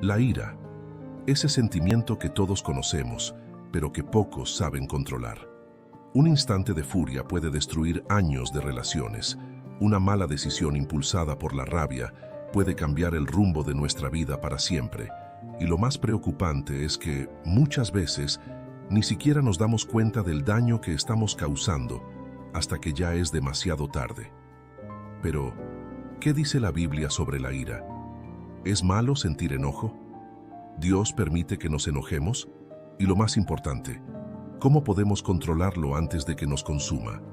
La ira, ese sentimiento que todos conocemos, pero que pocos saben controlar. Un instante de furia puede destruir años de relaciones. Una mala decisión impulsada por la rabia puede cambiar el rumbo de nuestra vida para siempre. Y lo más preocupante es que, muchas veces, ni siquiera nos damos cuenta del daño que estamos causando hasta que ya es demasiado tarde. Pero, ¿qué dice la Biblia sobre la ira? ¿Es malo sentir enojo? ¿Dios permite que nos enojemos? Y lo más importante, ¿cómo podemos controlarlo antes de que nos consuma?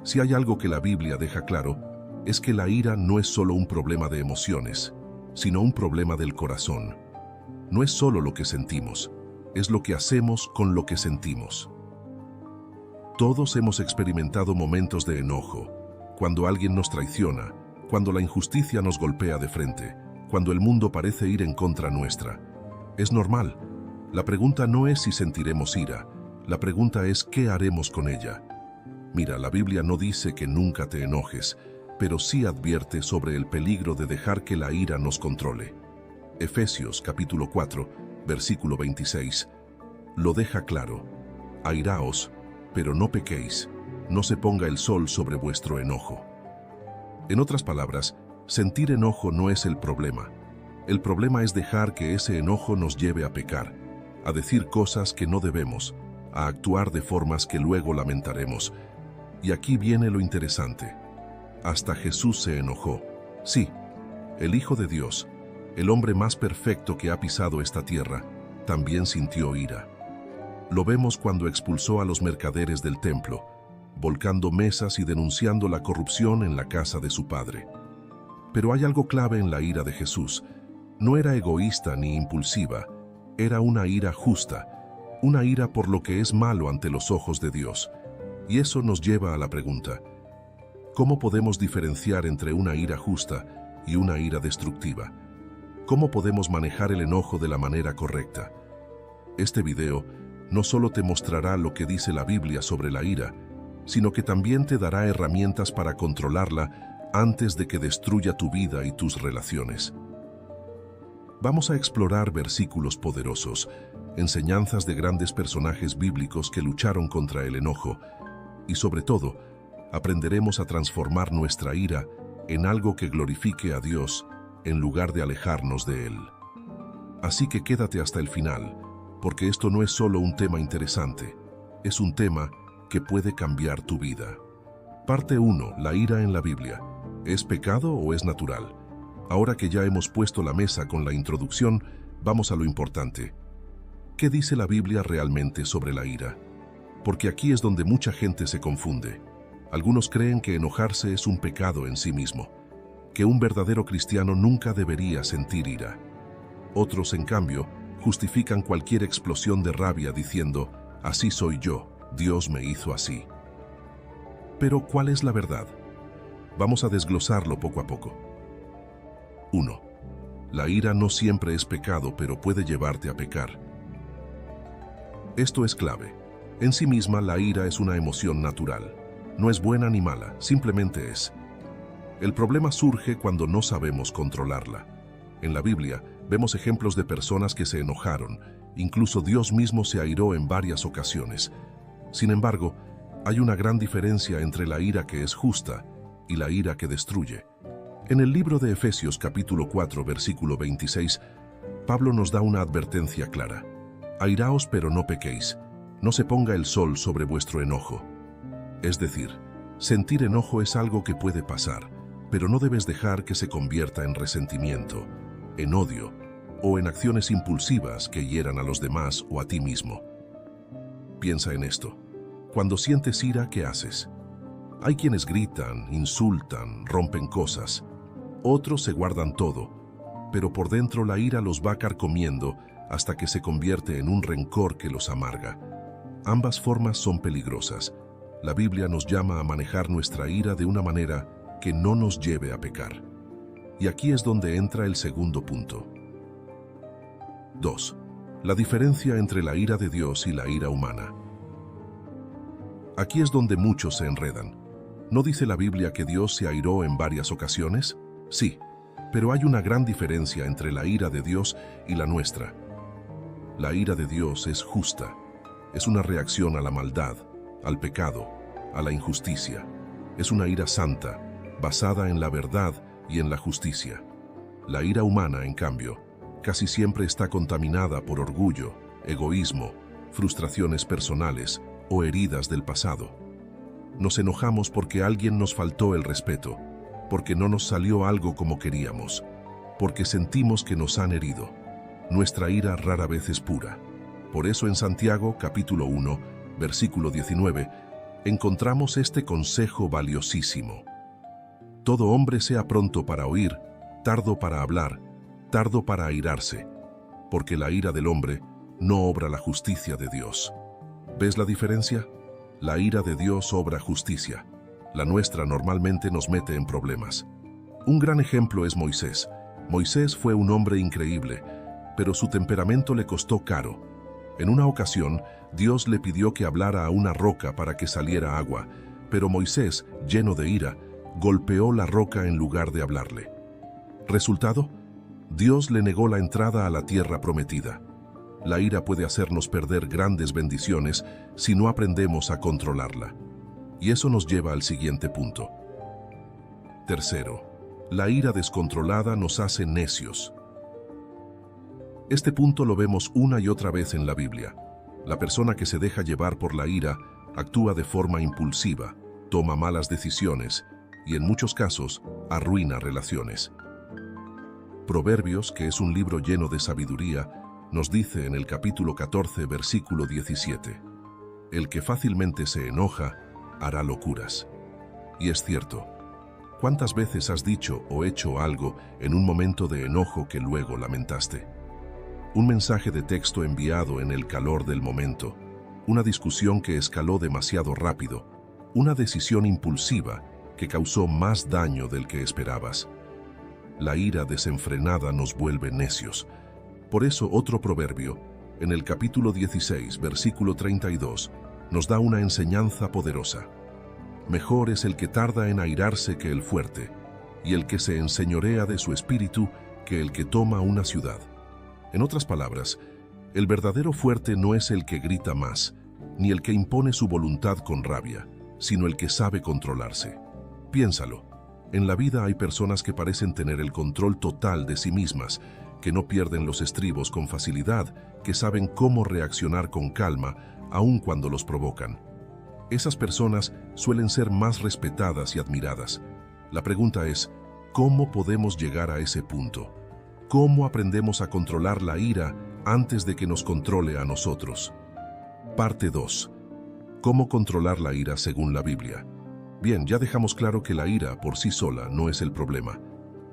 Si hay algo que la Biblia deja claro, es que la ira no es solo un problema de emociones, sino un problema del corazón. No es solo lo que sentimos, es lo que hacemos con lo que sentimos. Todos hemos experimentado momentos de enojo, cuando alguien nos traiciona, cuando la injusticia nos golpea de frente, cuando el mundo parece ir en contra nuestra. Es normal. La pregunta no es si sentiremos ira, la pregunta es ¿qué haremos con ella? Mira, la Biblia no dice que nunca te enojes, pero sí advierte sobre el peligro de dejar que la ira nos controle. Efesios capítulo 4, versículo 26, lo deja claro. Airaos, pero no pequéis, no se ponga el sol sobre vuestro enojo. En otras palabras, sentir enojo no es el problema. El problema es dejar que ese enojo nos lleve a pecar, a decir cosas que no debemos, a actuar de formas que luego lamentaremos. Y aquí viene lo interesante. Hasta Jesús se enojó. Sí, el Hijo de Dios, el hombre más perfecto que ha pisado esta tierra, también sintió ira. Lo vemos cuando expulsó a los mercaderes del templo, volcando mesas y denunciando la corrupción en la casa de su padre. Pero hay algo clave en la ira de Jesús. No era egoísta ni impulsiva, era una ira justa, una ira por lo que es malo ante los ojos de Dios. Y eso nos lleva a la pregunta: ¿cómo podemos diferenciar entre una ira justa y una ira destructiva? ¿Cómo podemos manejar el enojo de la manera correcta? Este video no solo te mostrará lo que dice la Biblia sobre la ira, sino que también te dará herramientas para controlarla antes de que destruya tu vida y tus relaciones. Vamos a explorar versículos poderosos, enseñanzas de grandes personajes bíblicos que lucharon contra el enojo, y sobre todo, aprenderemos a transformar nuestra ira en algo que glorifique a Dios en lugar de alejarnos de Él. Así que quédate hasta el final, porque esto no es solo un tema interesante, es un tema que puede cambiar tu vida. Parte 1. La ira en la Biblia. ¿Es pecado o es natural? Ahora que ya hemos puesto la mesa con la introducción, vamos a lo importante. ¿Qué dice la Biblia realmente sobre la ira? Porque aquí es donde mucha gente se confunde. Algunos creen que enojarse es un pecado en sí mismo, que un verdadero cristiano nunca debería sentir ira. Otros, en cambio, justifican cualquier explosión de rabia diciendo: así soy yo, Dios me hizo así. Pero, ¿cuál es la verdad? Vamos a desglosarlo poco a poco. 1. La ira no siempre es pecado, pero puede llevarte a pecar. Esto es clave. En sí misma, la ira es una emoción natural. No es buena ni mala, simplemente es. El problema surge cuando no sabemos controlarla. En la Biblia, vemos ejemplos de personas que se enojaron. Incluso Dios mismo se airó en varias ocasiones. Sin embargo, hay una gran diferencia entre la ira que es justa y la ira que destruye. En el libro de Efesios capítulo 4, versículo 26, Pablo nos da una advertencia clara. Airaos, pero no pequéis. No se ponga el sol sobre vuestro enojo. Es decir, sentir enojo es algo que puede pasar, pero no debes dejar que se convierta en resentimiento, en odio o en acciones impulsivas que hieran a los demás o a ti mismo. Piensa en esto. Cuando sientes ira, ¿qué haces? Hay quienes gritan, insultan, rompen cosas. Otros se guardan todo, pero por dentro la ira los va carcomiendo hasta que se convierte en un rencor que los amarga. Ambas formas son peligrosas. La Biblia nos llama a manejar nuestra ira de una manera que no nos lleve a pecar. Y aquí es donde entra el segundo punto. 2. La diferencia entre la ira de Dios y la ira humana. Aquí es donde muchos se enredan. ¿No dice la Biblia que Dios se airó en varias ocasiones? Sí, Pero hay una gran diferencia entre la ira de Dios y la nuestra. La ira de Dios es justa. Es una reacción a la maldad, al pecado, a la injusticia. Es una ira santa, basada en la verdad y en la justicia. La ira humana, en cambio, casi siempre está contaminada por orgullo, egoísmo, frustraciones personales o heridas del pasado. Nos enojamos porque alguien nos faltó el respeto, porque no nos salió algo como queríamos, porque sentimos que nos han herido. Nuestra ira rara vez es pura. Por eso en Santiago, capítulo 1, versículo 19, encontramos este consejo valiosísimo. Todo hombre sea pronto para oír, tardo para hablar, tardo para airarse, porque la ira del hombre no obra la justicia de Dios. ¿Ves la diferencia? La ira de Dios obra justicia. La nuestra normalmente nos mete en problemas. Un gran ejemplo es Moisés. Moisés fue un hombre increíble, pero su temperamento le costó caro. En una ocasión, Dios le pidió que hablara a una roca para que saliera agua, pero Moisés, lleno de ira, golpeó la roca en lugar de hablarle. ¿Resultado? Dios le negó la entrada a la tierra prometida. La ira puede hacernos perder grandes bendiciones si no aprendemos a controlarla. Y eso nos lleva al siguiente punto. Tercero, la ira descontrolada nos hace necios. Este punto lo vemos una y otra vez en la Biblia. La persona que se deja llevar por la ira actúa de forma impulsiva, toma malas decisiones y en muchos casos arruina relaciones. Proverbios, que es un libro lleno de sabiduría, nos dice en el capítulo 14, versículo 17, «El que fácilmente se enoja, hará locuras». Y es cierto. ¿Cuántas veces has dicho o hecho algo en un momento de enojo que luego lamentaste? Un mensaje de texto enviado en el calor del momento, una discusión que escaló demasiado rápido, una decisión impulsiva que causó más daño del que esperabas. La ira desenfrenada nos vuelve necios. Por eso otro proverbio, en el capítulo 16, versículo 32, nos da una enseñanza poderosa. Mejor es el que tarda en airarse que el fuerte, y el que se enseñorea de su espíritu que el que toma una ciudad. En otras palabras, el verdadero fuerte no es el que grita más, ni el que impone su voluntad con rabia, sino el que sabe controlarse. Piénsalo, en la vida hay personas que parecen tener el control total de sí mismas, que no pierden los estribos con facilidad, que saben cómo reaccionar con calma, aun cuando los provocan. Esas personas suelen ser más respetadas y admiradas. La pregunta es, ¿cómo podemos llegar a ese punto? ¿Cómo aprendemos a controlar la ira antes de que nos controle a nosotros? Parte 2. ¿Cómo controlar la ira según la Biblia? Bien, ya dejamos claro que la ira por sí sola no es el problema.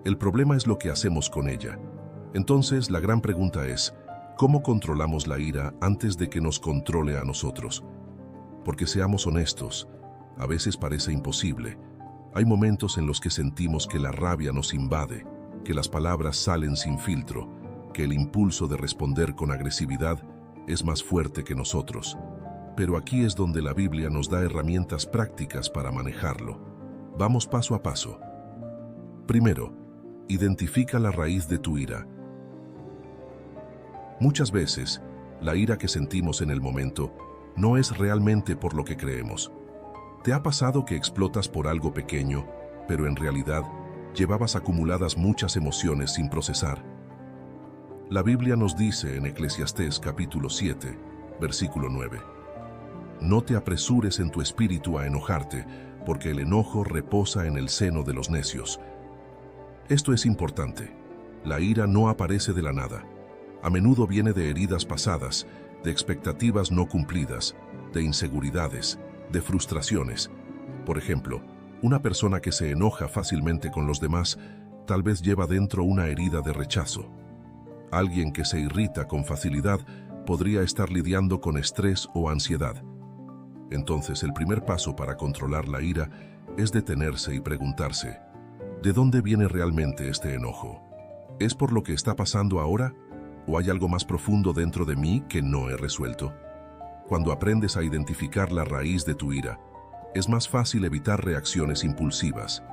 El problema es lo que hacemos con ella. Entonces, la gran pregunta es, ¿cómo controlamos la ira antes de que nos controle a nosotros? Porque seamos honestos, a veces parece imposible. Hay momentos en los que sentimos que la rabia nos invade, que las palabras salen sin filtro, que el impulso de responder con agresividad es más fuerte que nosotros. Pero aquí es donde la Biblia nos da herramientas prácticas para manejarlo. Vamos paso a paso. Primero, identifica la raíz de tu ira. Muchas veces, la ira que sentimos en el momento no es realmente por lo que creemos. ¿Te ha pasado que explotas por algo pequeño, pero en realidad llevabas acumuladas muchas emociones sin procesar? La Biblia nos dice en Eclesiastés capítulo 7, versículo 9, «No te apresures en tu espíritu a enojarte, porque el enojo reposa en el seno de los necios». Esto es importante. La ira no aparece de la nada. A menudo viene de heridas pasadas, de expectativas no cumplidas, de inseguridades, de frustraciones. Por ejemplo, una persona que se enoja fácilmente con los demás tal vez lleva dentro una herida de rechazo. Alguien que se irrita con facilidad podría estar lidiando con estrés o ansiedad. Entonces, el primer paso para controlar la ira es detenerse y preguntarse, ¿de dónde viene realmente este enojo? ¿Es por lo que está pasando ahora? ¿O hay algo más profundo dentro de mí que no he resuelto? Cuando aprendes a identificar la raíz de tu ira, es más fácil evitar reacciones impulsivas.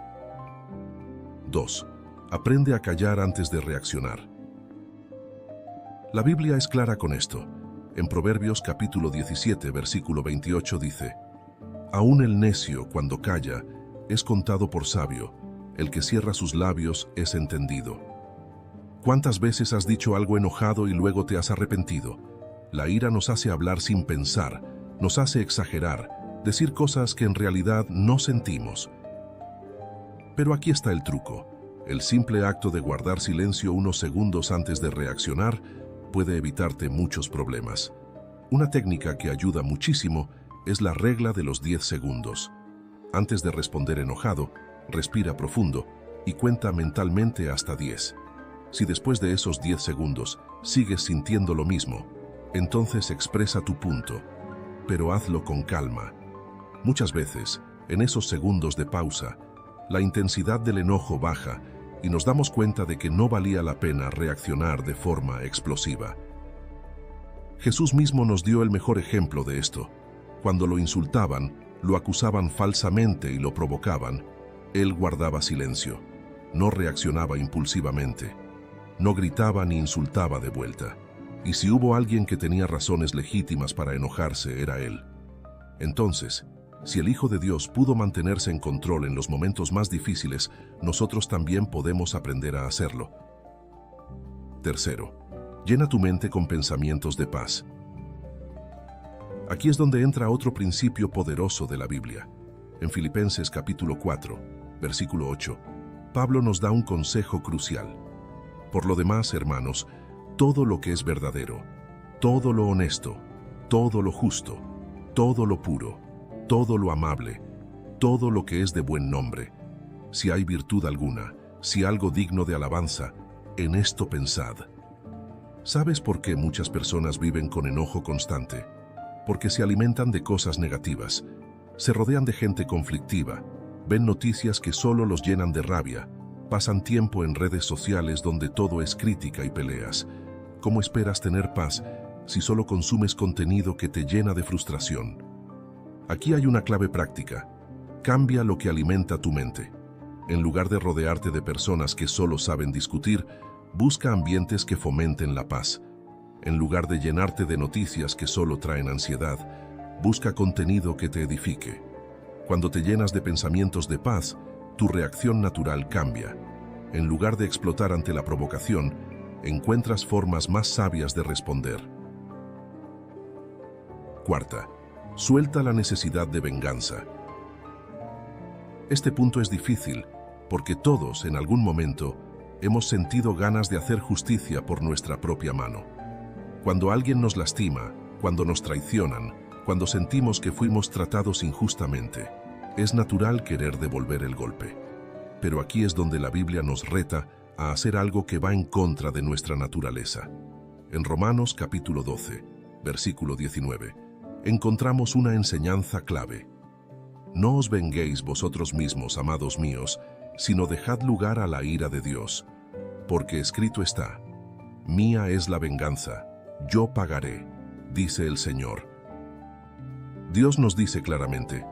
2. Aprende a callar antes de reaccionar. La Biblia es clara con esto. En Proverbios capítulo 17, versículo 28 dice: Aún el necio, cuando calla, es contado por sabio, el que cierra sus labios es entendido. ¿Cuántas veces has dicho algo enojado y luego te has arrepentido? La ira nos hace hablar sin pensar, nos hace exagerar, decir cosas que en realidad no sentimos. Pero aquí está el truco. El simple acto de guardar silencio unos segundos antes de reaccionar puede evitarte muchos problemas. Una técnica que ayuda muchísimo es la regla de los 10 segundos. Antes de responder enojado, respira profundo y cuenta mentalmente hasta 10. Si después de esos 10 segundos sigues sintiendo lo mismo, entonces expresa tu punto, pero hazlo con calma. Muchas veces, en esos segundos de pausa, la intensidad del enojo baja y nos damos cuenta de que no valía la pena reaccionar de forma explosiva. Jesús mismo nos dio el mejor ejemplo de esto. Cuando lo insultaban, lo acusaban falsamente y lo provocaban, él guardaba silencio, no reaccionaba impulsivamente, no gritaba ni insultaba de vuelta. Y si hubo alguien que tenía razones legítimas para enojarse, era él. Entonces, si el Hijo de Dios pudo mantenerse en control en los momentos más difíciles, nosotros también podemos aprender a hacerlo. Tercero, llena tu mente con pensamientos de paz. Aquí es donde entra otro principio poderoso de la Biblia. En Filipenses capítulo 4, versículo 8, Pablo nos da un consejo crucial. Por lo demás, hermanos, todo lo que es verdadero, todo lo honesto, todo lo justo, todo lo puro, todo lo amable, todo lo que es de buen nombre, si hay virtud alguna, si algo digno de alabanza, en esto pensad. ¿Sabes por qué muchas personas viven con enojo constante? Porque se alimentan de cosas negativas, se rodean de gente conflictiva, ven noticias que solo los llenan de rabia, pasan tiempo en redes sociales donde todo es crítica y peleas. ¿Cómo esperas tener paz si solo consumes contenido que te llena de frustración? Aquí hay una clave práctica. Cambia lo que alimenta tu mente. En lugar de rodearte de personas que solo saben discutir, busca ambientes que fomenten la paz. En lugar de llenarte de noticias que solo traen ansiedad, busca contenido que te edifique. Cuando te llenas de pensamientos de paz, tu reacción natural cambia. En lugar de explotar ante la provocación, encuentras formas más sabias de responder. Cuarta, suelta la necesidad de venganza. Este punto es difícil, porque todos, en algún momento, hemos sentido ganas de hacer justicia por nuestra propia mano. Cuando alguien nos lastima, cuando nos traicionan, cuando sentimos que fuimos tratados injustamente, es natural querer devolver el golpe. Pero aquí es donde la Biblia nos reta a hacer algo que va en contra de nuestra naturaleza. En Romanos capítulo 12, versículo 19, encontramos una enseñanza clave. No os venguéis vosotros mismos, amados míos, sino dejad lugar a la ira de Dios. Porque escrito está: mía es la venganza, yo pagaré, dice el Señor. Dios nos dice claramente: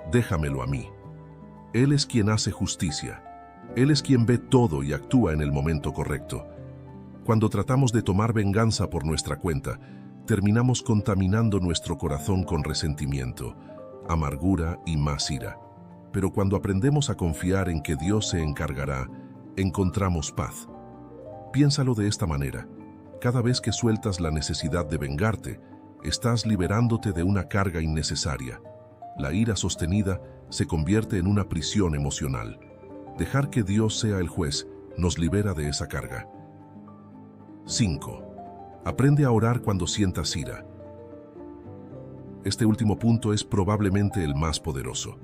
déjamelo a mí. Él es quien hace justicia. Él es quien ve todo y actúa en el momento correcto. Cuando tratamos de tomar venganza por nuestra cuenta, terminamos contaminando nuestro corazón con resentimiento, amargura y más ira. Pero cuando aprendemos a confiar en que Dios se encargará, encontramos paz. Piénsalo de esta manera: cada vez que sueltas la necesidad de vengarte, estás liberándote de una carga innecesaria. La ira sostenida se convierte en una prisión emocional. Dejar que Dios sea el juez nos libera de esa carga. 5. Aprende a orar cuando sientas ira. Este último punto es probablemente el más poderoso.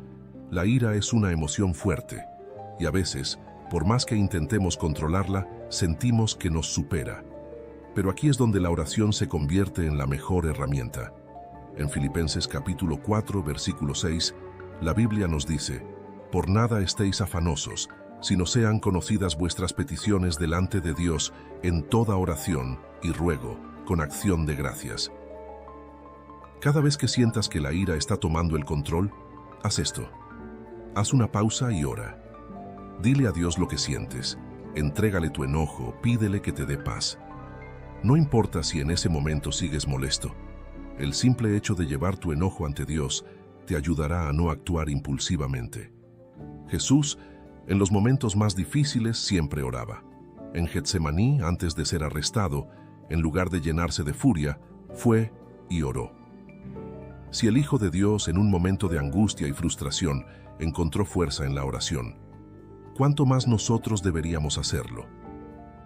La ira es una emoción fuerte, y a veces, por más que intentemos controlarla, sentimos que nos supera. Pero aquí es donde la oración se convierte en la mejor herramienta. En Filipenses capítulo 4, versículo 6, la Biblia nos dice: por nada estéis afanosos, sino sean conocidas vuestras peticiones delante de Dios en toda oración y ruego, con acción de gracias. Cada vez que sientas que la ira está tomando el control, haz esto. Haz una pausa y ora. Dile a Dios lo que sientes. Entrégale tu enojo, pídele que te dé paz. No importa si en ese momento sigues molesto. El simple hecho de llevar tu enojo ante Dios te ayudará a no actuar impulsivamente. Jesús, en los momentos más difíciles, siempre oraba. En Getsemaní, antes de ser arrestado, en lugar de llenarse de furia, fue y oró. Si el Hijo de Dios, en un momento de angustia y frustración, encontró fuerza en la oración, ¿cuánto más nosotros deberíamos hacerlo?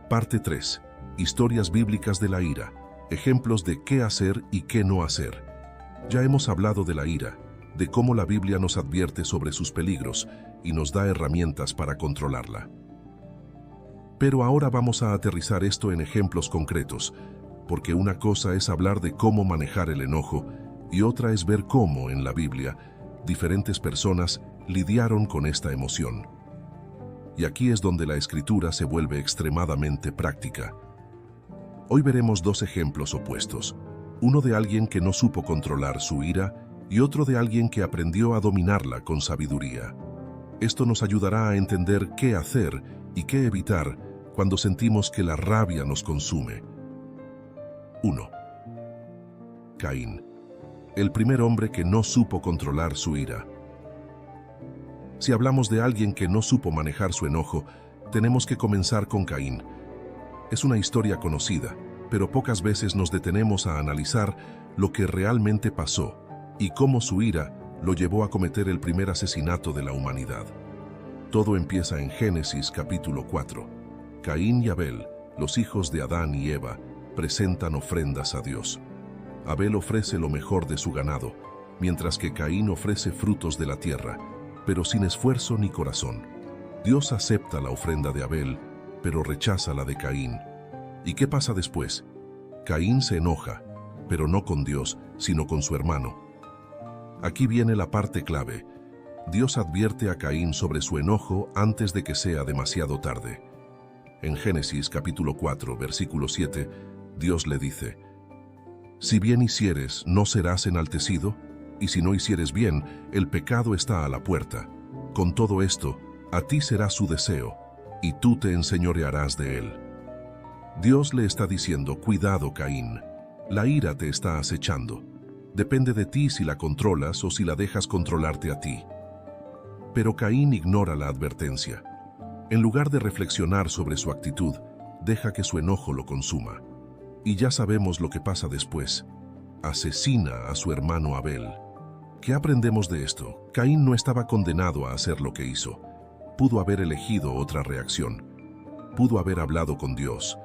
Parte 3. Historias bíblicas de la ira. Ejemplos de qué hacer y qué no hacer. Ya hemos hablado de la ira, de cómo la Biblia nos advierte sobre sus peligros y nos da herramientas para controlarla. Pero ahora vamos a aterrizar esto en ejemplos concretos, porque una cosa es hablar de cómo manejar el enojo y otra es ver cómo, en la Biblia, diferentes personas lidiaron con esta emoción. Y aquí es donde la Escritura se vuelve extremadamente práctica. Hoy veremos dos ejemplos opuestos, uno de alguien que no supo controlar su ira y otro de alguien que aprendió a dominarla con sabiduría. Esto nos ayudará a entender qué hacer y qué evitar cuando sentimos que la rabia nos consume. 1. Caín, el primer hombre que no supo controlar su ira. Si hablamos de alguien que no supo manejar su enojo, tenemos que comenzar con Caín. Es una historia conocida, pero pocas veces nos detenemos a analizar lo que realmente pasó y cómo su ira lo llevó a cometer el primer asesinato de la humanidad. Todo empieza en Génesis capítulo 4. Caín y Abel, los hijos de Adán y Eva, presentan ofrendas a Dios. Abel ofrece lo mejor de su ganado, mientras que Caín ofrece frutos de la tierra, pero sin esfuerzo ni corazón. Dios acepta la ofrenda de Abel, pero rechaza la de Caín. ¿Y qué pasa después? Caín se enoja, pero no con Dios, sino con su hermano. Aquí viene la parte clave. Dios advierte a Caín sobre su enojo antes de que sea demasiado tarde. En Génesis capítulo 4, versículo 7, Dios le dice: «Si bien hicieres, ¿no serás enaltecido? Y si no hicieres bien, el pecado está a la puerta. Con todo esto, a ti será su deseo, y tú te enseñorearás de él». Dios le está diciendo: cuidado, Caín, la ira te está acechando. Depende de ti si la controlas o si la dejas controlarte a ti. Pero Caín ignora la advertencia. En lugar de reflexionar sobre su actitud, deja que su enojo lo consuma. Y ya sabemos lo que pasa después. Asesina a su hermano Abel. ¿Qué aprendemos de esto? Caín no estaba condenado a hacer lo que hizo. Pudo haber elegido otra reacción. Pudo haber hablado con Dios,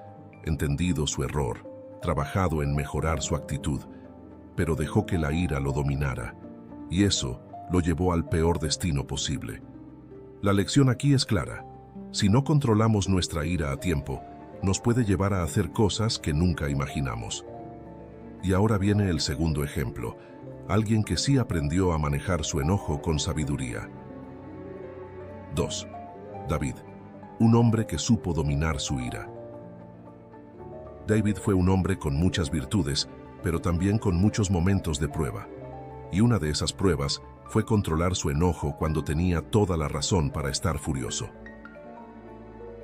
entendido su error, trabajado en mejorar su actitud, pero dejó que la ira lo dominara, y eso lo llevó al peor destino posible. La lección aquí es clara. Si no controlamos nuestra ira a tiempo, nos puede llevar a hacer cosas que nunca imaginamos. Y ahora viene el segundo ejemplo, alguien que sí aprendió a manejar su enojo con sabiduría. 2. David, un hombre que supo dominar su ira. David fue un hombre con muchas virtudes, pero también con muchos momentos de prueba. Y una de esas pruebas fue controlar su enojo cuando tenía toda la razón para estar furioso.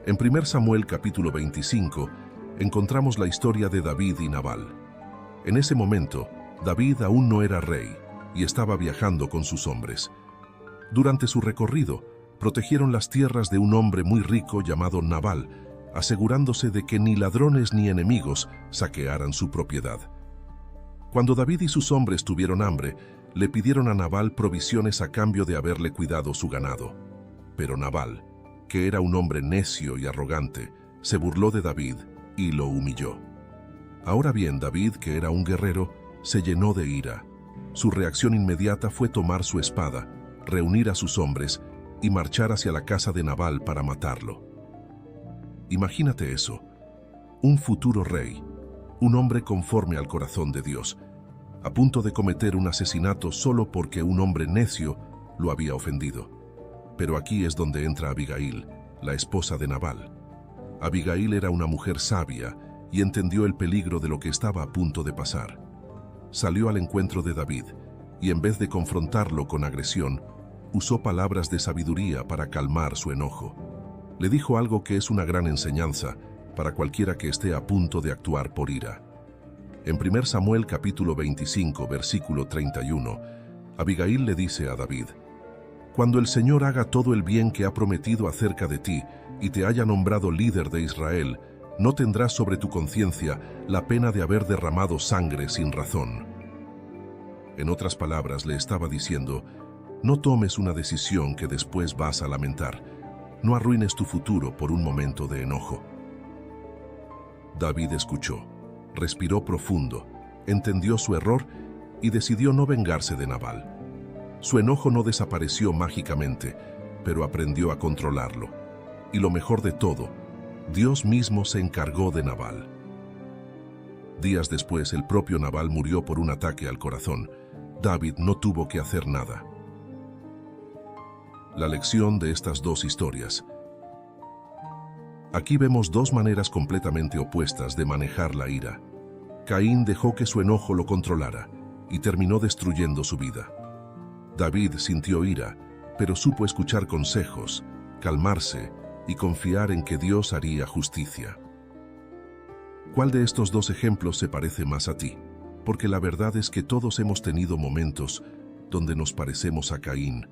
En 1 Samuel capítulo 25 encontramos la historia de David y Nabal. En ese momento, David aún no era rey y estaba viajando con sus hombres. Durante su recorrido, protegieron las tierras de un hombre muy rico llamado Nabal, asegurándose de que ni ladrones ni enemigos saquearan su propiedad. Cuando David y sus hombres tuvieron hambre, le pidieron a Nabal provisiones a cambio de haberle cuidado su ganado. Pero Nabal, que era un hombre necio y arrogante, se burló de David y lo humilló. Ahora bien, David, que era un guerrero, se llenó de ira. Su reacción inmediata fue tomar su espada, reunir a sus hombres y marchar hacia la casa de Nabal para matarlo. Imagínate eso, un futuro rey, un hombre conforme al corazón de Dios, a punto de cometer un asesinato solo porque un hombre necio lo había ofendido. Pero aquí es donde entra Abigail, la esposa de Nabal. Abigail era una mujer sabia y entendió el peligro de lo que estaba a punto de pasar. Salió al encuentro de David y en vez de confrontarlo con agresión, usó palabras de sabiduría para calmar su enojo. Le dijo algo que es una gran enseñanza para cualquiera que esté a punto de actuar por ira. En 1 Samuel capítulo 25, versículo 31, Abigail le dice a David: «Cuando el Señor haga todo el bien que ha prometido acerca de ti y te haya nombrado líder de Israel, no tendrás sobre tu conciencia la pena de haber derramado sangre sin razón». En otras palabras, le estaba diciendo: no tomes una decisión que después vas a lamentar. No arruines tu futuro por un momento de enojo. David escuchó, respiró profundo, entendió su error y decidió no vengarse de Nabal. Su enojo no desapareció mágicamente, pero aprendió a controlarlo. Y lo mejor de todo, Dios mismo se encargó de Nabal. Días después, el propio Nabal murió por un ataque al corazón. David no tuvo que hacer nada. La lección de estas dos historias. Aquí vemos dos maneras completamente opuestas de manejar la ira. Caín dejó que su enojo lo controlara y terminó destruyendo su vida. David sintió ira, pero supo escuchar consejos, calmarse y confiar en que Dios haría justicia. ¿Cuál de estos dos ejemplos se parece más a ti? Porque la verdad es que todos hemos tenido momentos donde nos parecemos a Caín,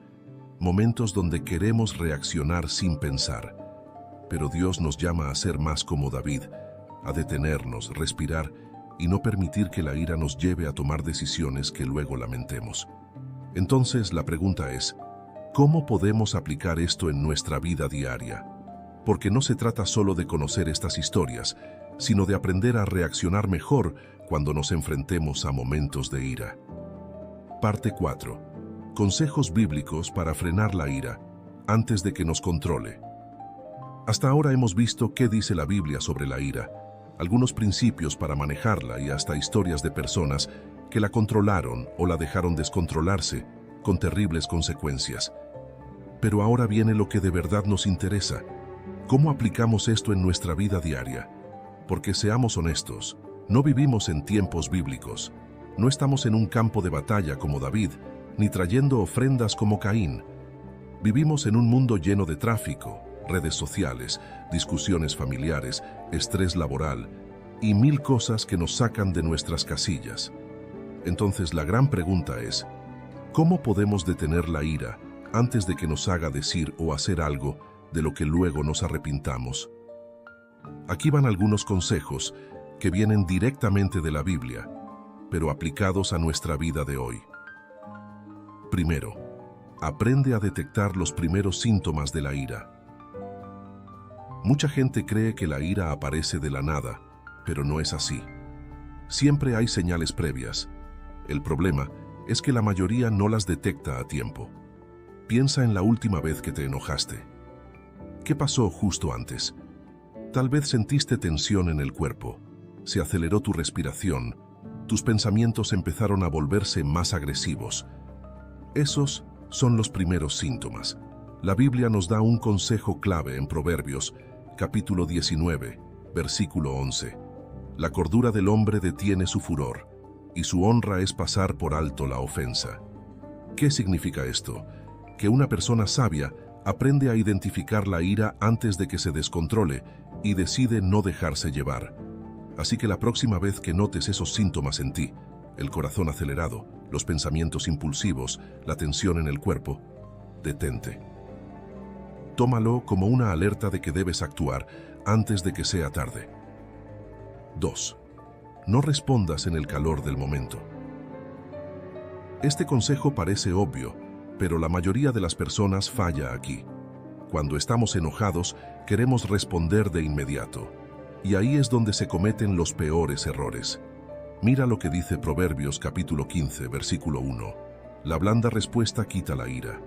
momentos donde queremos reaccionar sin pensar. Pero Dios nos llama a ser más como David, a detenernos, respirar y no permitir que la ira nos lleve a tomar decisiones que luego lamentemos. Entonces la pregunta es, ¿cómo podemos aplicar esto en nuestra vida diaria? Porque no se trata solo de conocer estas historias, sino de aprender a reaccionar mejor cuando nos enfrentemos a momentos de ira. Parte 4. Consejos bíblicos para frenar la ira antes de que nos controle. Hasta ahora hemos visto qué dice la Biblia sobre la ira, algunos principios para manejarla y hasta historias de personas que la controlaron o la dejaron descontrolarse con terribles consecuencias. Pero ahora viene lo que de verdad nos interesa. ¿Cómo aplicamos esto en nuestra vida diaria? Porque seamos honestos, no vivimos en tiempos bíblicos. No estamos en un campo de batalla como David, ni trayendo ofrendas como Caín. Vivimos en un mundo lleno de tráfico, redes sociales, discusiones familiares, estrés laboral y mil cosas que nos sacan de nuestras casillas. Entonces la gran pregunta es, ¿cómo podemos detener la ira antes de que nos haga decir o hacer algo de lo que luego nos arrepintamos? Aquí van algunos consejos que vienen directamente de la Biblia, pero aplicados a nuestra vida de hoy. Primero, aprende a detectar los primeros síntomas de la ira. Mucha gente cree que la ira aparece de la nada, pero no es así. Siempre hay señales previas. El problema es que la mayoría no las detecta a tiempo. Piensa en la última vez que te enojaste. ¿Qué pasó justo antes? Tal vez sentiste tensión en el cuerpo, se aceleró tu respiración, tus pensamientos empezaron a volverse más agresivos. Esos son los primeros síntomas. La Biblia nos da un consejo clave en Proverbios, capítulo 19, versículo 11. La cordura del hombre detiene su furor, y su honra es pasar por alto la ofensa. ¿Qué significa esto? Que una persona sabia aprende a identificar la ira antes de que se descontrole y decide no dejarse llevar. Así que la próxima vez que notes esos síntomas en ti, el corazón acelerado, los pensamientos impulsivos, la tensión en el cuerpo, detente. Tómalo como una alerta de que debes actuar antes de que sea tarde. 2. No respondas en el calor del momento. Este consejo parece obvio, pero la mayoría de las personas falla aquí. Cuando estamos enojados, queremos responder de inmediato. Y ahí es donde se cometen los peores errores. Mira lo que dice Proverbios capítulo 15, versículo 1. La blanda respuesta quita la ira,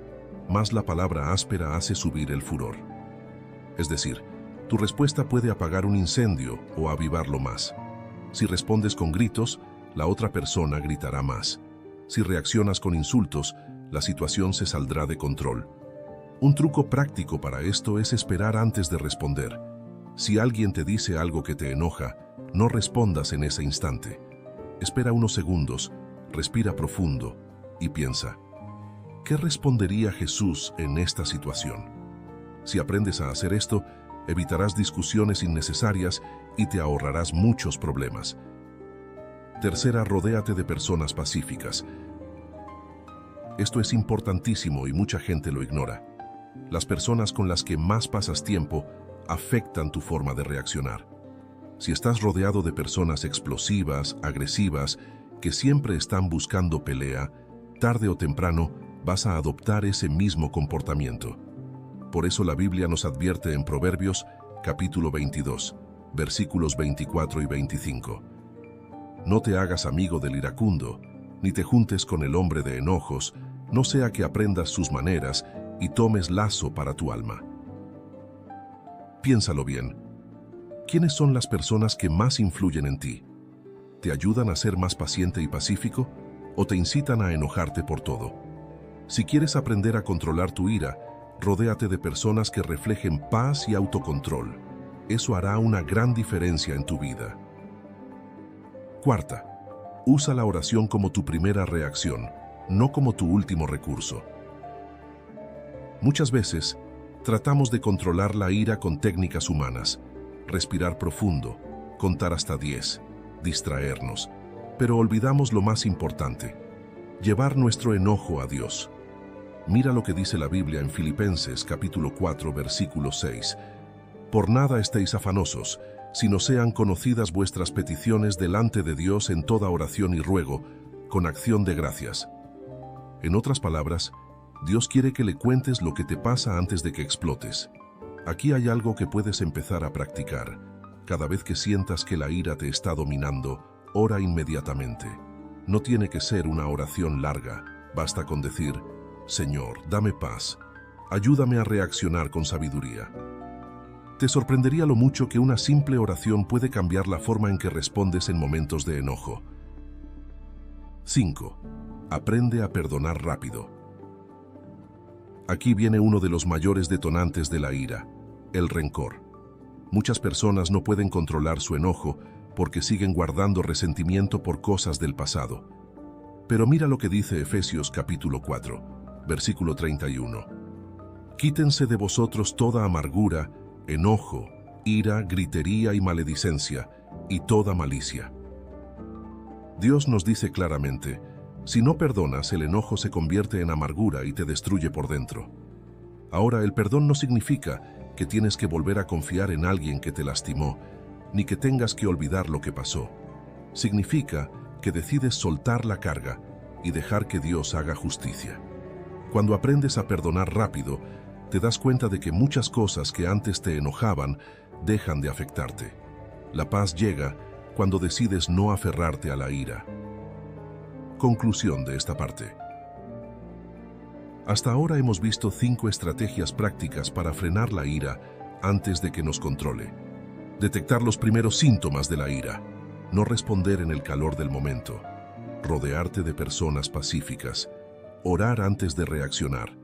mas la palabra áspera hace subir el furor. Es decir, tu respuesta puede apagar un incendio o avivarlo más. Si respondes con gritos, la otra persona gritará más. Si reaccionas con insultos, la situación se saldrá de control. Un truco práctico para esto es esperar antes de responder. Si alguien te dice algo que te enoja, no respondas en ese instante. Espera unos segundos, respira profundo y piensa, ¿qué respondería Jesús en esta situación? Si aprendes a hacer esto, evitarás discusiones innecesarias y te ahorrarás muchos problemas. Tercera, rodéate de personas pacíficas. Esto es importantísimo y mucha gente lo ignora. Las personas con las que más pasas tiempo afectan tu forma de reaccionar. Si estás rodeado de personas explosivas, agresivas, que siempre están buscando pelea, tarde o temprano vas a adoptar ese mismo comportamiento. Por eso la Biblia nos advierte en Proverbios, capítulo 22, versículos 24 y 25. No te hagas amigo del iracundo, ni te juntes con el hombre de enojos, no sea que aprendas sus maneras y tomes lazo para tu alma. Piénsalo bien. ¿Quiénes son las personas que más influyen en ti? ¿Te ayudan a ser más paciente y pacífico o te incitan a enojarte por todo? Si quieres aprender a controlar tu ira, rodéate de personas que reflejen paz y autocontrol. Eso hará una gran diferencia en tu vida. Cuarta, usa la oración como tu primera reacción, no como tu último recurso. Muchas veces, tratamos de controlar la ira con técnicas humanas, respirar profundo, contar hasta 10, distraernos, pero olvidamos lo más importante, llevar nuestro enojo a Dios. Mira lo que dice la Biblia en Filipenses capítulo 4, versículo 6. Por nada estéis afanosos, sino sean conocidas vuestras peticiones delante de Dios en toda oración y ruego, con acción de gracias. En otras palabras, Dios quiere que le cuentes lo que te pasa antes de que explotes. Aquí hay algo que puedes empezar a practicar. Cada vez que sientas que la ira te está dominando, ora inmediatamente. No tiene que ser una oración larga, basta con decir: Señor, dame paz, ayúdame a reaccionar con sabiduría. Te sorprendería lo mucho que una simple oración puede cambiar la forma en que respondes en momentos de enojo. 5. Aprende a perdonar rápido. Aquí viene uno de los mayores detonantes de la ira, el rencor. Muchas personas no pueden controlar su enojo porque siguen guardando resentimiento por cosas del pasado. Pero mira lo que dice Efesios capítulo 4, versículo 31. Quítense de vosotros toda amargura, enojo, ira, gritería y maledicencia, y toda malicia. Dios nos dice claramente: si no perdonas, el enojo se convierte en amargura y te destruye por dentro. Ahora, el perdón no significa que tienes que volver a confiar en alguien que te lastimó, ni que tengas que olvidar lo que pasó. Significa que decides soltar la carga y dejar que Dios haga justicia. Cuando aprendes a perdonar rápido, te das cuenta de que muchas cosas que antes te enojaban dejan de afectarte. La paz llega cuando decides no aferrarte a la ira. Conclusión de esta parte. Hasta ahora hemos visto 5 estrategias prácticas para frenar la ira antes de que nos controle. Detectar los primeros síntomas de la ira. No responder en el calor del momento. Rodearte de personas pacíficas. Orar antes de reaccionar.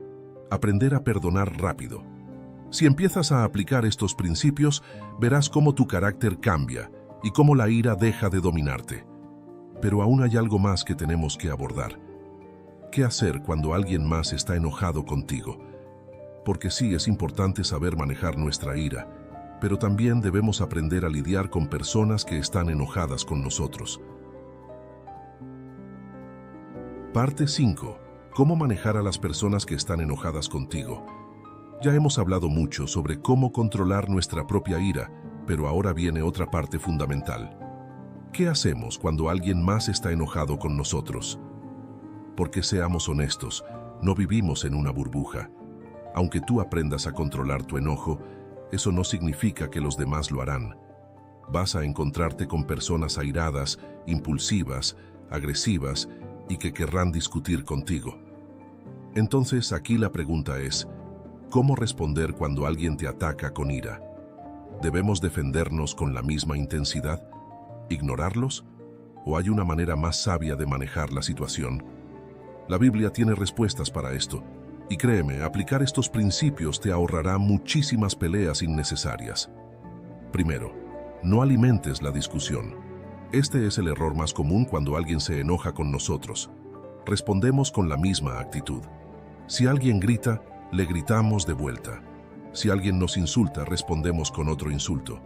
Aprender a perdonar rápido. Si empiezas a aplicar estos principios, verás cómo tu carácter cambia y cómo la ira deja de dominarte. Pero aún hay algo más que tenemos que abordar. ¿Qué hacer cuando alguien más está enojado contigo? Porque sí, es importante saber manejar nuestra ira, pero también debemos aprender a lidiar con personas que están enojadas con nosotros. Parte 5. ¿Cómo manejar a las personas que están enojadas contigo? Ya hemos hablado mucho sobre cómo controlar nuestra propia ira, pero ahora viene otra parte fundamental. ¿Qué hacemos cuando alguien más está enojado con nosotros? Porque seamos honestos, no vivimos en una burbuja. Aunque tú aprendas a controlar tu enojo, eso no significa que los demás lo harán. Vas a encontrarte con personas airadas, impulsivas, agresivas y que querrán discutir contigo. Entonces aquí la pregunta es: ¿cómo responder cuando alguien te ataca con ira? ¿Debemos defendernos con la misma intensidad? ¿Ignorarlos? ¿O hay una manera más sabia de manejar la situación? La Biblia tiene respuestas para esto, y créeme, aplicar estos principios te ahorrará muchísimas peleas innecesarias. Primero, no alimentes la discusión. Este es el error más común cuando alguien se enoja con nosotros. Respondemos con la misma actitud. Si alguien grita, le gritamos de vuelta. Si alguien nos insulta, respondemos con otro insulto.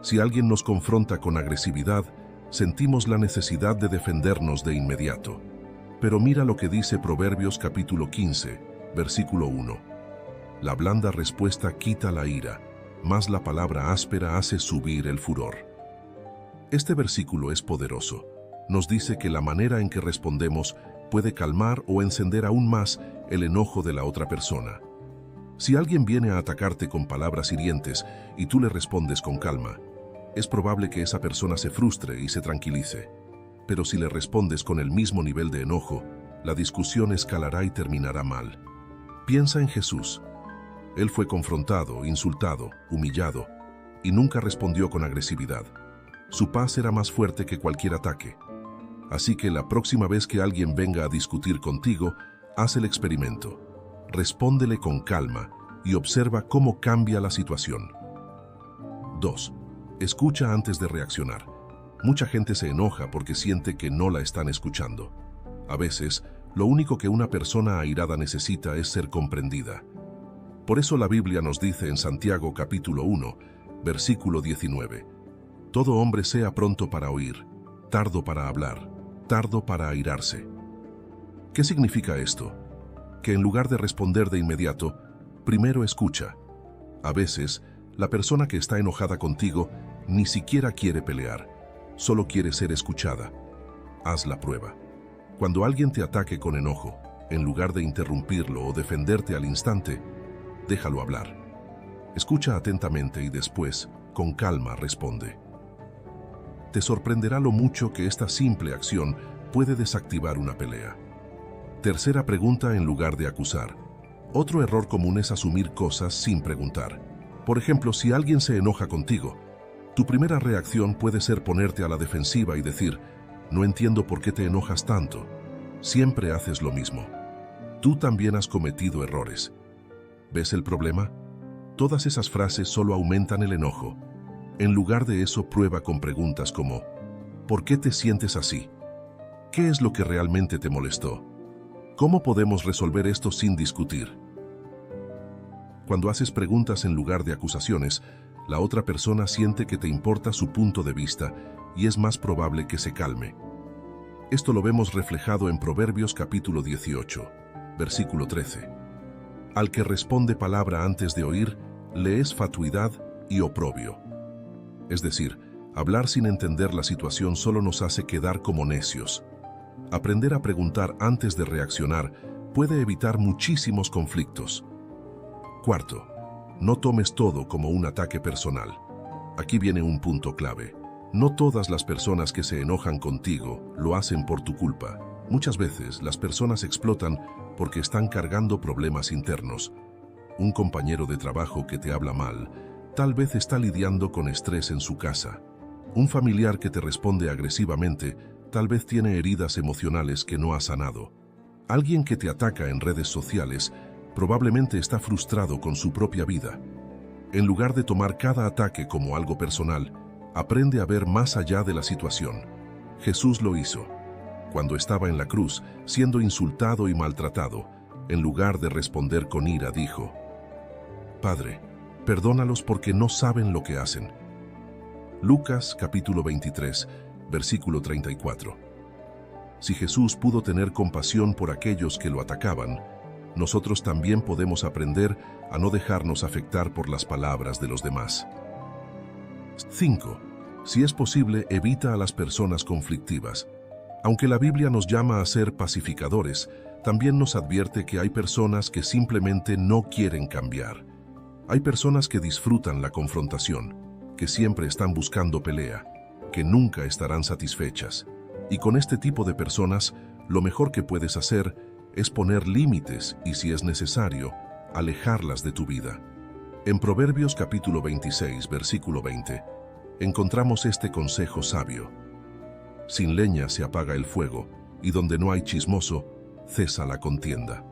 Si alguien nos confronta con agresividad, sentimos la necesidad de defendernos de inmediato. Pero mira lo que dice Proverbios capítulo 15, versículo 1. La blanda respuesta quita la ira, mas la palabra áspera hace subir el furor. Este versículo es poderoso. Nos dice que la manera en que respondemos puede calmar o encender aún más el enojo de la otra persona. Si alguien viene a atacarte con palabras hirientes y tú le respondes con calma, es probable que esa persona se frustre y se tranquilice. Pero si le respondes con el mismo nivel de enojo, la discusión escalará y terminará mal. Piensa en Jesús. Él fue confrontado, insultado, humillado, y nunca respondió con agresividad. Su paz era más fuerte que cualquier ataque. Así que la próxima vez que alguien venga a discutir contigo, haz el experimento. Respóndele con calma y observa cómo cambia la situación. 2. Escucha antes de reaccionar. Mucha gente se enoja porque siente que no la están escuchando. A veces, lo único que una persona airada necesita es ser comprendida. Por eso la Biblia nos dice en Santiago capítulo 1, versículo 19, todo hombre sea pronto para oír, tardo para hablar, tardo para airarse. ¿Qué significa esto? Que en lugar de responder de inmediato, primero escucha. A veces, la persona que está enojada contigo ni siquiera quiere pelear, solo quiere ser escuchada. Haz la prueba. Cuando alguien te ataque con enojo, en lugar de interrumpirlo o defenderte al instante, déjalo hablar. Escucha atentamente y después, con calma, responde. Te sorprenderá lo mucho que esta simple acción puede desactivar una pelea. Tercera pregunta en lugar de acusar. Otro error común es asumir cosas sin preguntar. Por ejemplo, si alguien se enoja contigo, tu primera reacción puede ser ponerte a la defensiva y decir, no entiendo por qué te enojas tanto. Siempre haces lo mismo. Tú también has cometido errores. ¿Ves el problema? Todas esas frases solo aumentan el enojo. En lugar de eso, prueba con preguntas como, ¿por qué te sientes así? ¿Qué es lo que realmente te molestó? ¿Cómo podemos resolver esto sin discutir? Cuando haces preguntas en lugar de acusaciones, la otra persona siente que te importa su punto de vista y es más probable que se calme. Esto lo vemos reflejado en Proverbios capítulo 18, versículo 13. Al que responde palabra antes de oír, le es fatuidad y oprobio. Es decir, hablar sin entender la situación solo nos hace quedar como necios. Aprender a preguntar antes de reaccionar puede evitar muchísimos conflictos. Cuarto, no tomes todo como un ataque personal. Aquí viene un punto clave. No todas las personas que se enojan contigo lo hacen por tu culpa. Muchas veces las personas explotan porque están cargando problemas internos. Un compañero de trabajo que te habla mal, tal vez está lidiando con estrés en su casa. Un familiar que te responde agresivamente, tal vez tiene heridas emocionales que no ha sanado. Alguien que te ataca en redes sociales, probablemente está frustrado con su propia vida. En lugar de tomar cada ataque como algo personal, aprende a ver más allá de la situación. Jesús lo hizo. Cuando estaba en la cruz, siendo insultado y maltratado, en lugar de responder con ira, dijo, Padre, perdónalos porque no saben lo que hacen. Lucas capítulo 23, versículo 34. Si Jesús pudo tener compasión por aquellos que lo atacaban, nosotros también podemos aprender a no dejarnos afectar por las palabras de los demás. 5. Si es posible, evita a las personas conflictivas. Aunque la Biblia nos llama a ser pacificadores, también nos advierte que hay personas que simplemente no quieren cambiar. Hay personas que disfrutan la confrontación, que siempre están buscando pelea, que nunca estarán satisfechas. Y con este tipo de personas, lo mejor que puedes hacer es poner límites y, si es necesario, alejarlas de tu vida. En Proverbios capítulo 26, versículo 20, encontramos este consejo sabio. Sin leña se apaga el fuego, y donde no hay chismoso, cesa la contienda.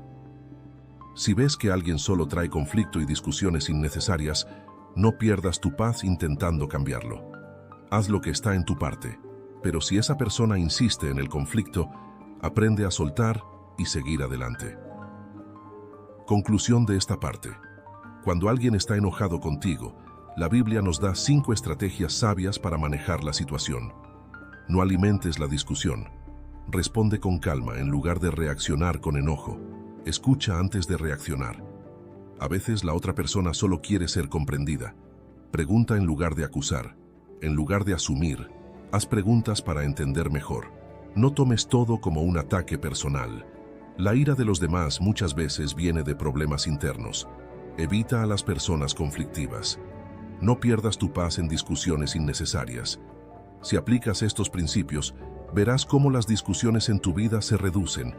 Si ves que alguien solo trae conflicto y discusiones innecesarias, no pierdas tu paz intentando cambiarlo. Haz lo que está en tu parte, pero si esa persona insiste en el conflicto, aprende a soltar y seguir adelante. Conclusión de esta parte. Cuando alguien está enojado contigo, la Biblia nos da 5 estrategias sabias para manejar la situación. No alimentes la discusión. Responde con calma en lugar de reaccionar con enojo. Escucha antes de reaccionar. A veces la otra persona solo quiere ser comprendida. Pregunta en lugar de acusar. En lugar de asumir, haz preguntas para entender mejor. No tomes todo como un ataque personal. La ira de los demás muchas veces viene de problemas internos. Evita a las personas conflictivas. No pierdas tu paz en discusiones innecesarias. Si aplicas estos principios, verás cómo las discusiones en tu vida se reducen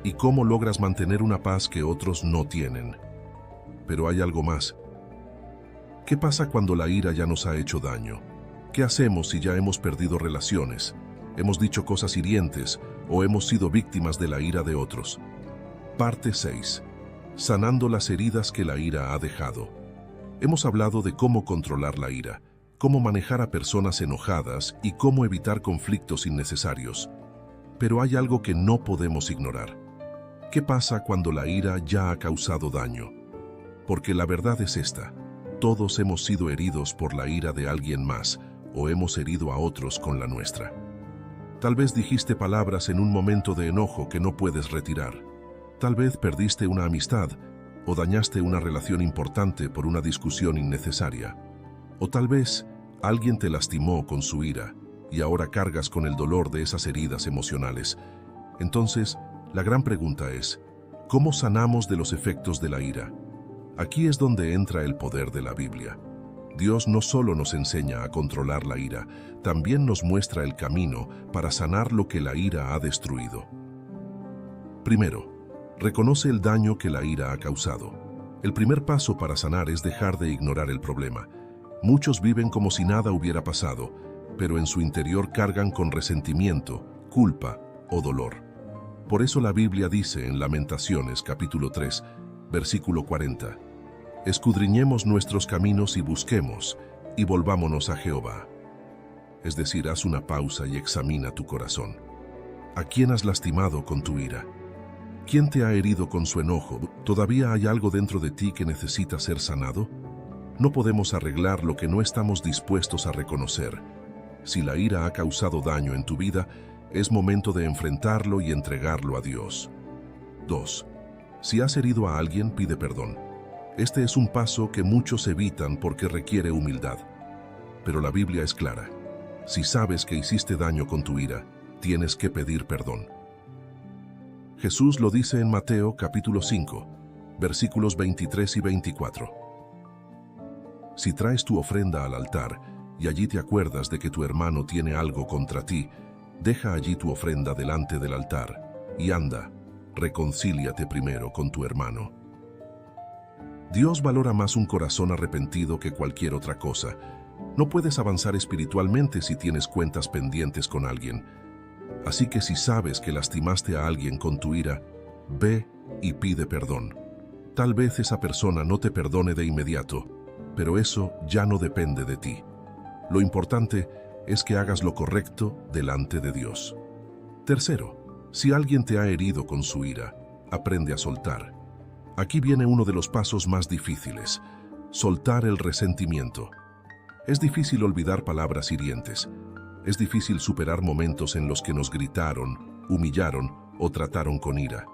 y cómo logras mantener una paz que otros no tienen. Pero hay algo más. ¿Qué pasa cuando la ira ya nos ha hecho daño? ¿Qué hacemos si ya hemos perdido relaciones, hemos dicho cosas hirientes o hemos sido víctimas de la ira de otros? Parte 6. Sanando las heridas que la ira ha dejado. Hemos hablado de cómo controlar la ira, cómo manejar a personas enojadas y cómo evitar conflictos innecesarios. Pero hay algo que no podemos ignorar. ¿Qué pasa cuando la ira ya ha causado daño? Porque la verdad es esta: todos hemos sido heridos por la ira de alguien más o hemos herido a otros con la nuestra. Tal vez dijiste palabras en un momento de enojo que no puedes retirar. Tal vez perdiste una amistad o dañaste una relación importante por una discusión innecesaria. O tal vez alguien te lastimó con su ira y ahora cargas con el dolor de esas heridas emocionales. Entonces, la gran pregunta es, ¿cómo sanamos de los efectos de la ira? Aquí es donde entra el poder de la Biblia. Dios no solo nos enseña a controlar la ira, también nos muestra el camino para sanar lo que la ira ha destruido. Primero, reconoce el daño que la ira ha causado. El primer paso para sanar es dejar de ignorar el problema. Muchos viven como si nada hubiera pasado, pero en su interior cargan con resentimiento, culpa o dolor. Por eso la Biblia dice en Lamentaciones capítulo 3, versículo 40, escudriñemos nuestros caminos y busquemos, y volvámonos a Jehová. Es decir, haz una pausa y examina tu corazón. ¿A quién has lastimado con tu ira? ¿Quién te ha herido con su enojo? ¿Todavía hay algo dentro de ti que necesita ser sanado? No podemos arreglar lo que no estamos dispuestos a reconocer. Si la ira ha causado daño en tu vida, es momento de enfrentarlo y entregarlo a Dios. 2. Si has herido a alguien, pide perdón. Este es un paso que muchos evitan porque requiere humildad. Pero la Biblia es clara. Si sabes que hiciste daño con tu ira, tienes que pedir perdón. Jesús lo dice en Mateo capítulo 5, versículos 23 y 24. Si traes tu ofrenda al altar y allí te acuerdas de que tu hermano tiene algo contra ti, deja allí tu ofrenda delante del altar y anda, reconcíliate primero con tu hermano. Dios valora más un corazón arrepentido que cualquier otra cosa. No puedes avanzar espiritualmente si tienes cuentas pendientes con alguien. Así que si sabes que lastimaste a alguien con tu ira, ve y pide perdón. Tal vez esa persona no te perdone de inmediato, pero eso ya no depende de ti. Lo importante es que hagas lo correcto delante de Dios. Tercero, si alguien te ha herido con su ira, aprende a soltar. Aquí viene uno de los pasos más difíciles: soltar el resentimiento. Es difícil olvidar palabras hirientes. Es difícil superar momentos en los que nos gritaron, humillaron o trataron con ira.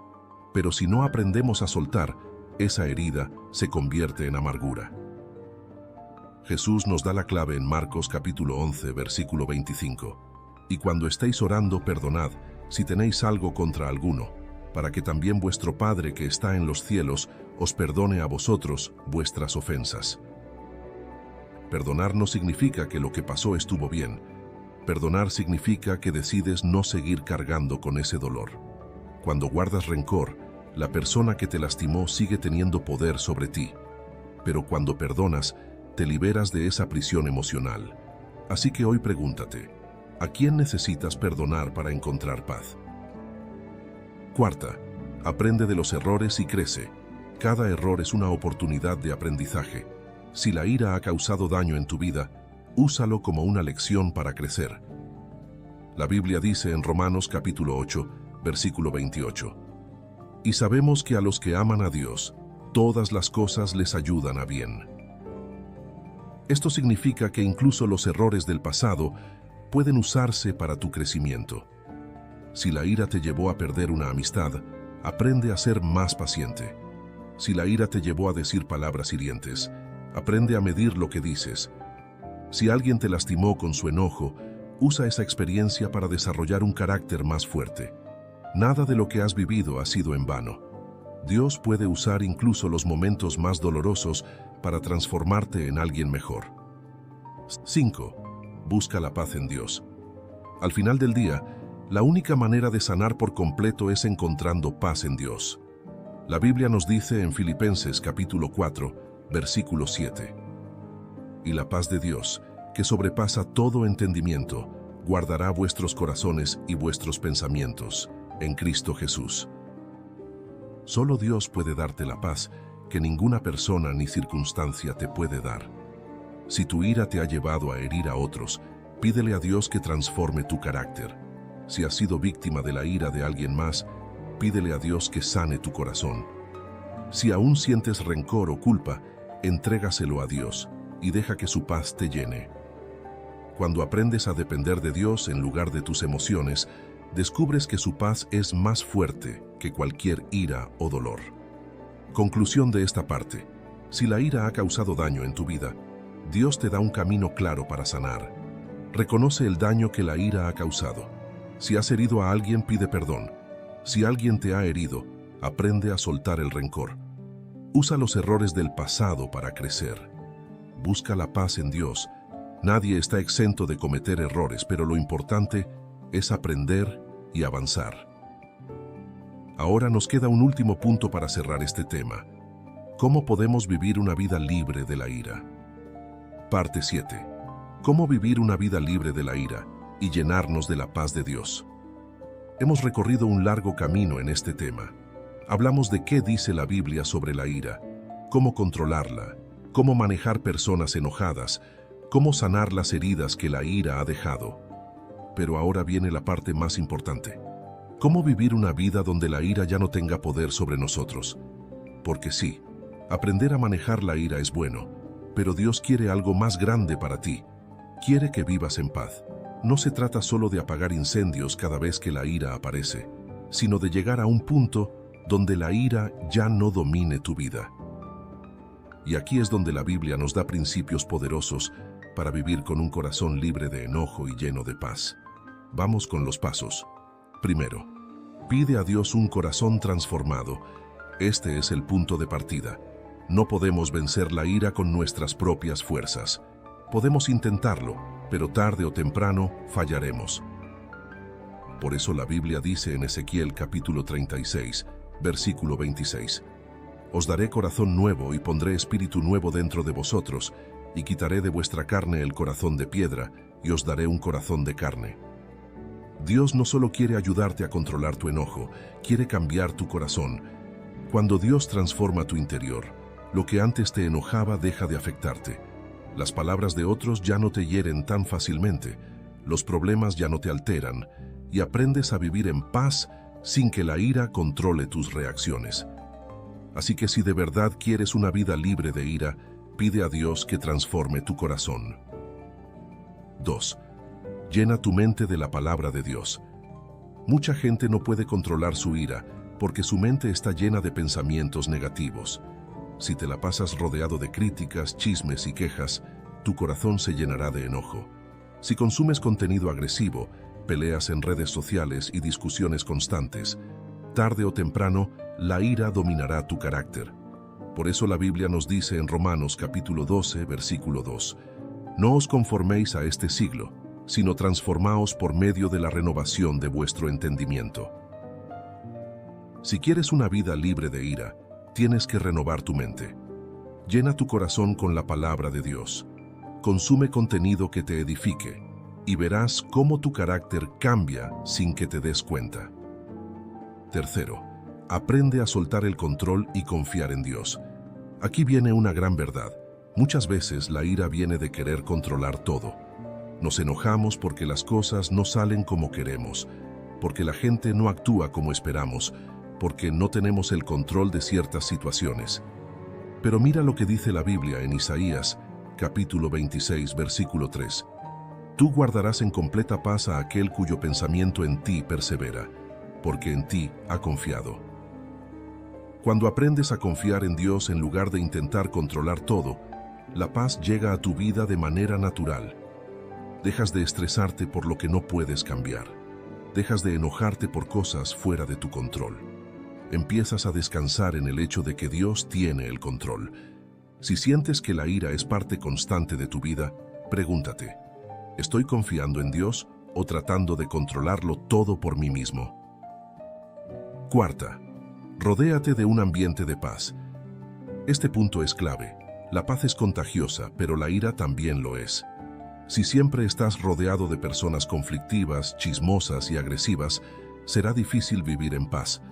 Pero si no aprendemos a soltar, esa herida se convierte en amargura. Jesús nos da la clave en Marcos capítulo 11, versículo 25. Y cuando estéis orando, perdonad si tenéis algo contra alguno, para que también vuestro Padre que está en los cielos os perdone a vosotros vuestras ofensas. Perdonar no significa que lo que pasó estuvo bien. Perdonar significa que decides no seguir cargando con ese dolor. Cuando guardas rencor, la persona que te lastimó sigue teniendo poder sobre ti. Pero cuando perdonas, te liberas de esa prisión emocional. Así que hoy pregúntate, ¿a quién necesitas perdonar para encontrar paz? Cuarta, aprende de los errores y crece. Cada error es una oportunidad de aprendizaje. Si la ira ha causado daño en tu vida, úsalo como una lección para crecer. La Biblia dice en Romanos capítulo 8, versículo 28. Y sabemos que a los que aman a Dios, todas las cosas les ayudan a bien. Esto significa que incluso los errores del pasado pueden usarse para tu crecimiento. Si la ira te llevó a perder una amistad, aprende a ser más paciente. Si la ira te llevó a decir palabras hirientes, aprende a medir lo que dices. Si alguien te lastimó con su enojo, usa esa experiencia para desarrollar un carácter más fuerte. Nada de lo que has vivido ha sido en vano. Dios puede usar incluso los momentos más dolorosos para transformarte en alguien mejor. 5. Busca la paz en Dios. Al final del día, la única manera de sanar por completo es encontrando paz en Dios. La Biblia nos dice en Filipenses capítulo 4, versículo 7. Y la paz de Dios, que sobrepasa todo entendimiento, guardará vuestros corazones y vuestros pensamientos en Cristo Jesús. Solo Dios puede darte la paz que ninguna persona ni circunstancia te puede dar. Si tu ira te ha llevado a herir a otros, pídele a Dios que transforme tu carácter. Si has sido víctima de la ira de alguien más, pídele a Dios que sane tu corazón. Si aún sientes rencor o culpa, entrégaselo a Dios y deja que su paz te llene. Cuando aprendes a depender de Dios en lugar de tus emociones, descubres que su paz es más fuerte que cualquier ira o dolor. Conclusión de esta parte. Si la ira ha causado daño en tu vida, Dios te da un camino claro para sanar. Reconoce el daño que la ira ha causado. Si has herido a alguien, pide perdón. Si alguien te ha herido, aprende a soltar el rencor. Usa los errores del pasado para crecer. Busca la paz en Dios. Nadie está exento de cometer errores, pero lo importante es aprender y avanzar. Ahora nos queda un último punto para cerrar este tema. ¿Cómo podemos vivir una vida libre de la ira? Parte 7. ¿Cómo vivir una vida libre de la ira y llenarnos de la paz de Dios? Hemos recorrido un largo camino en este tema. Hablamos de qué dice la Biblia sobre la ira, cómo controlarla, cómo manejar personas enojadas, cómo sanar las heridas que la ira ha dejado. Pero ahora viene la parte más importante. ¿Cómo vivir una vida donde la ira ya no tenga poder sobre nosotros? Porque sí, aprender a manejar la ira es bueno, pero Dios quiere algo más grande para ti. Quiere que vivas en paz. No se trata solo de apagar incendios cada vez que la ira aparece, sino de llegar a un punto donde la ira ya no domine tu vida. Y aquí es donde la Biblia nos da principios poderosos para vivir con un corazón libre de enojo y lleno de paz. Vamos con los pasos. Primero, pide a Dios un corazón transformado. Este es el punto de partida. No podemos vencer la ira con nuestras propias fuerzas. Podemos intentarlo, pero tarde o temprano fallaremos. Por eso la Biblia dice en Ezequiel capítulo 36, versículo 26, «Os daré corazón nuevo y pondré espíritu nuevo dentro de vosotros, y quitaré de vuestra carne el corazón de piedra, y os daré un corazón de carne». Dios no solo quiere ayudarte a controlar tu enojo, quiere cambiar tu corazón. Cuando Dios transforma tu interior, lo que antes te enojaba deja de afectarte. Las palabras de otros ya no te hieren tan fácilmente, los problemas ya no te alteran, y aprendes a vivir en paz sin que la ira controle tus reacciones. Así que si de verdad quieres una vida libre de ira, pide a Dios que transforme tu corazón. 2. Llena tu mente de la palabra de Dios. Mucha gente no puede controlar su ira porque su mente está llena de pensamientos negativos. Si te la pasas rodeado de críticas, chismes y quejas, tu corazón se llenará de enojo. Si consumes contenido agresivo, peleas en redes sociales y discusiones constantes, tarde o temprano, la ira dominará tu carácter. Por eso la Biblia nos dice en Romanos capítulo 12, versículo 2, «No os conforméis a este siglo, sino transformaos por medio de la renovación de vuestro entendimiento». Si quieres una vida libre de ira, tienes que renovar tu mente. Llena tu corazón con la palabra de Dios. Consume contenido que te edifique y verás cómo tu carácter cambia sin que te des cuenta. Tercero, aprende a soltar el control y confiar en Dios. Aquí viene una gran verdad. Muchas veces la ira viene de querer controlar todo. Nos enojamos porque las cosas no salen como queremos, porque la gente no actúa como esperamos, porque no tenemos el control de ciertas situaciones. Pero mira lo que dice la Biblia en Isaías, capítulo 26, versículo 3. Tú guardarás en completa paz a aquel cuyo pensamiento en ti persevera, porque en ti ha confiado. Cuando aprendes a confiar en Dios en lugar de intentar controlar todo, la paz llega a tu vida de manera natural. Dejas de estresarte por lo que no puedes cambiar. Dejas de enojarte por cosas fuera de tu control. Empiezas a descansar en el hecho de que Dios tiene el control. Si sientes que la ira es parte constante de tu vida, pregúntate, ¿estoy confiando en Dios o tratando de controlarlo todo por mí mismo? Cuarta, rodéate de un ambiente de paz. Este punto es clave. La paz es contagiosa, pero la ira también lo es. Si siempre estás rodeado de personas conflictivas, chismosas y agresivas, será difícil vivir en paz.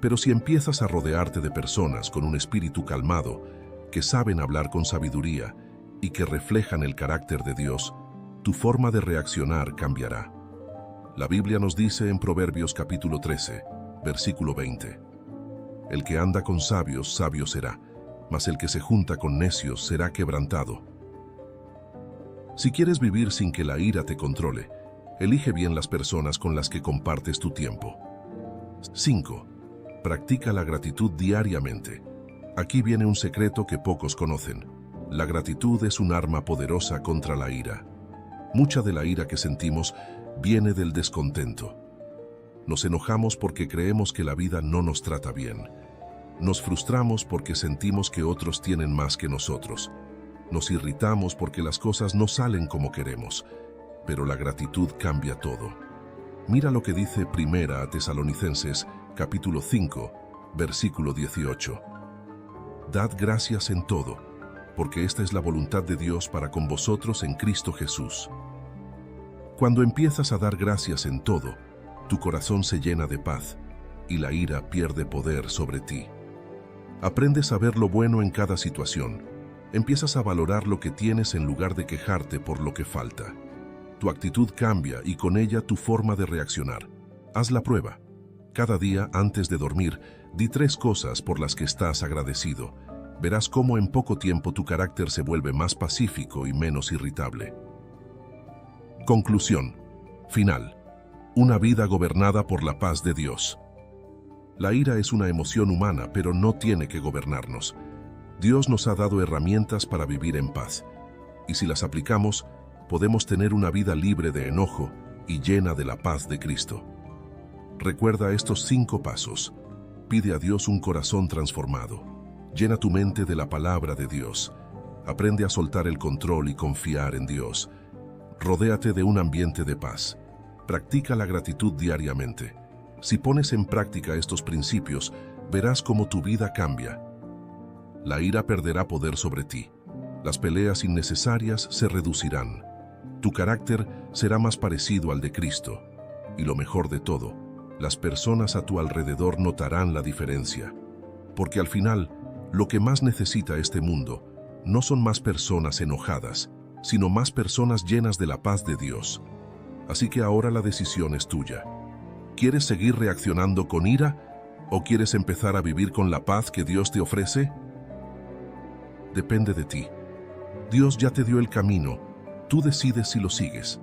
Pero si empiezas a rodearte de personas con un espíritu calmado, que saben hablar con sabiduría y que reflejan el carácter de Dios, tu forma de reaccionar cambiará. La Biblia nos dice en Proverbios capítulo 13, versículo 20, el que anda con sabios, sabio será, mas el que se junta con necios será quebrantado. Si quieres vivir sin que la ira te controle, elige bien las personas con las que compartes tu tiempo. 5. Practica la gratitud diariamente. Aquí viene un secreto que pocos conocen. La gratitud es un arma poderosa contra la ira. Mucha de la ira que sentimos viene del descontento. Nos enojamos porque creemos que la vida no nos trata bien. Nos frustramos porque sentimos que otros tienen más que nosotros. Nos irritamos porque las cosas no salen como queremos. Pero la gratitud cambia todo. Mira lo que dice Primera a Tesalonicenses, capítulo 5, versículo 18. Dad gracias en todo, porque esta es la voluntad de Dios para con vosotros en Cristo Jesús. Cuando empiezas a dar gracias en todo, tu corazón se llena de paz y la ira pierde poder sobre ti. Aprendes a ver lo bueno en cada situación. Empiezas a valorar lo que tienes en lugar de quejarte por lo que falta. Tu actitud cambia y con ella tu forma de reaccionar. Haz la prueba. Cada día, antes de dormir, di 3 cosas por las que estás agradecido. Verás cómo en poco tiempo tu carácter se vuelve más pacífico y menos irritable. Conclusión. Final. Una vida gobernada por la paz de Dios. La ira es una emoción humana, pero no tiene que gobernarnos. Dios nos ha dado herramientas para vivir en paz. Y si las aplicamos, podemos tener una vida libre de enojo y llena de la paz de Cristo. Recuerda estos 5 pasos. Pide a Dios un corazón transformado. Llena tu mente de la palabra de Dios. Aprende a soltar el control y confiar en Dios. Rodéate de un ambiente de paz. Practica la gratitud diariamente. Si pones en práctica estos principios, verás cómo tu vida cambia. La ira perderá poder sobre ti. Las peleas innecesarias se reducirán. Tu carácter será más parecido al de Cristo. Y lo mejor de todo, las personas a tu alrededor notarán la diferencia. Porque al final, lo que más necesita este mundo no son más personas enojadas, sino más personas llenas de la paz de Dios. Así que ahora la decisión es tuya. ¿Quieres seguir reaccionando con ira o quieres empezar a vivir con la paz que Dios te ofrece? Depende de ti. Dios ya te dio el camino. Tú decides si lo sigues.